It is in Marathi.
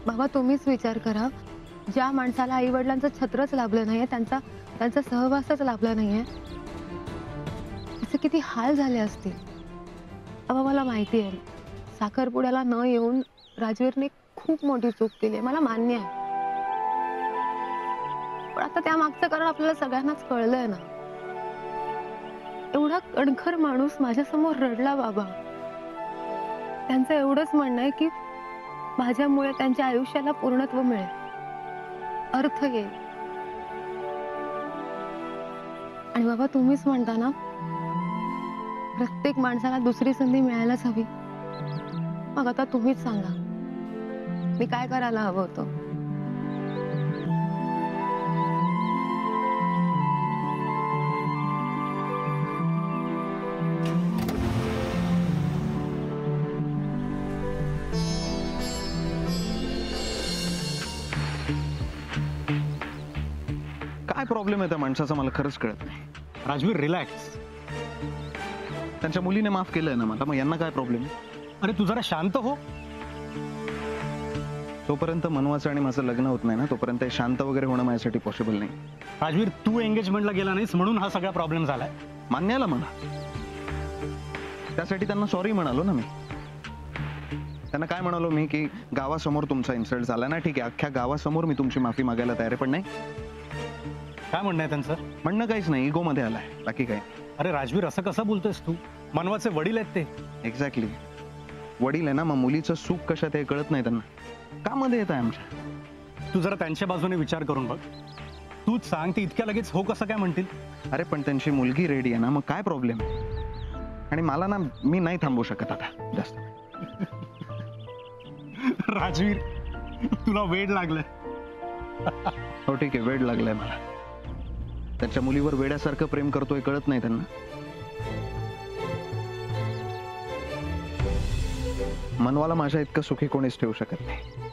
बाबा तुम्हीच विचार करा, ज्या माणसाला आई वडिलांचं छत्रच लाभलं नाहीये, त्यांचा सहवासच लाभला नाहीये, त्याचे किती हाल झाले असतील. बाबा मला माहिती आहे, साखरपुड्याला न येऊन राजवीरने खूप मोठी चूक केली आहे, मला मान्य आहे. पण आता त्या मागचं कारण आपल्याला सगळ्यांनाच कळलंय ना. एवढा कणखर माणूस माझ्यासमोर रडला बाबा. त्यांचं एवढंच म्हणणं आहे की माझ्यामुळे त्यांच्या आयुष्याला पूर्णत्व मिळेल, अर्थ येईल. आणि बाबा तुम्हीच म्हणता ना, प्रत्येक माणसाला दुसरी संधी मिळायलाच हवी. मग आता तुम्हीच सांगा, मी काय करायला हवं होतं? काय प्रॉब्लेम आहे त्या माणसाचा मला खरंच कळत नाही. राजवीर रिलॅक्स. त्यांच्या मुलीने माफ केलंय ना मला, मग यांना काय प्रॉब्लेम? अरे तू जरा शांत हो. तोपर्यंत मनवाचं आणि माझं लग्न होत नाही ना, तोपर्यंत हे शांत वगैरे होणं माझ्यासाठी पॉसिबल नाही. राजवीर तू एंगेजमेंटला गेला नाहीस म्हणून हा सगळा प्रॉब्लेम झालाय. मान्य आला मला, त्यासाठी त्यांना सॉरी म्हणालो ना मी. त्यांना काय म्हणालो मी की गावासमोर तुमचा इन्सल्ट झाला ना, ठीक आहे, अख्ख्या गावासमोर मी तुमची माफी मागायला तयार आहे, पण नाही. काय म्हणणं आहे त्यांचं? म्हणणं काहीच नाही, इगो मध्ये आलाय, बाकी काय. अरे राजवीर असं कसं बोलतोयस तू? मनवाचे वडील आहेत ते. एक्झॅक्टली, वडील आहे ना, मग मुलीचं सुख कशात हे कळत नाही त्यांना. का मध्ये येत आहे आमच्या? तू जरा त्यांच्या बाजूने विचार करून बघ. तूच सांग, ते इतक्या लगेच हो कसं काय म्हणतील? अरे पण त्यांची मुलगी रेडी आहे ना, मग काय प्रॉब्लेम? आणि मला ना, मी नाही थांबू शकत आता जास्त. राजवीर तुला वेड लागलंय. हो ठीक आहे, वेड लागलाय मला. त्याच्या मुलीवर वेड्यासारखं प्रेम करतोय, कळत नाही त्यांना. मनवाला माझ्या इतकं सुखी कोणीच ठेवू शकत नाही.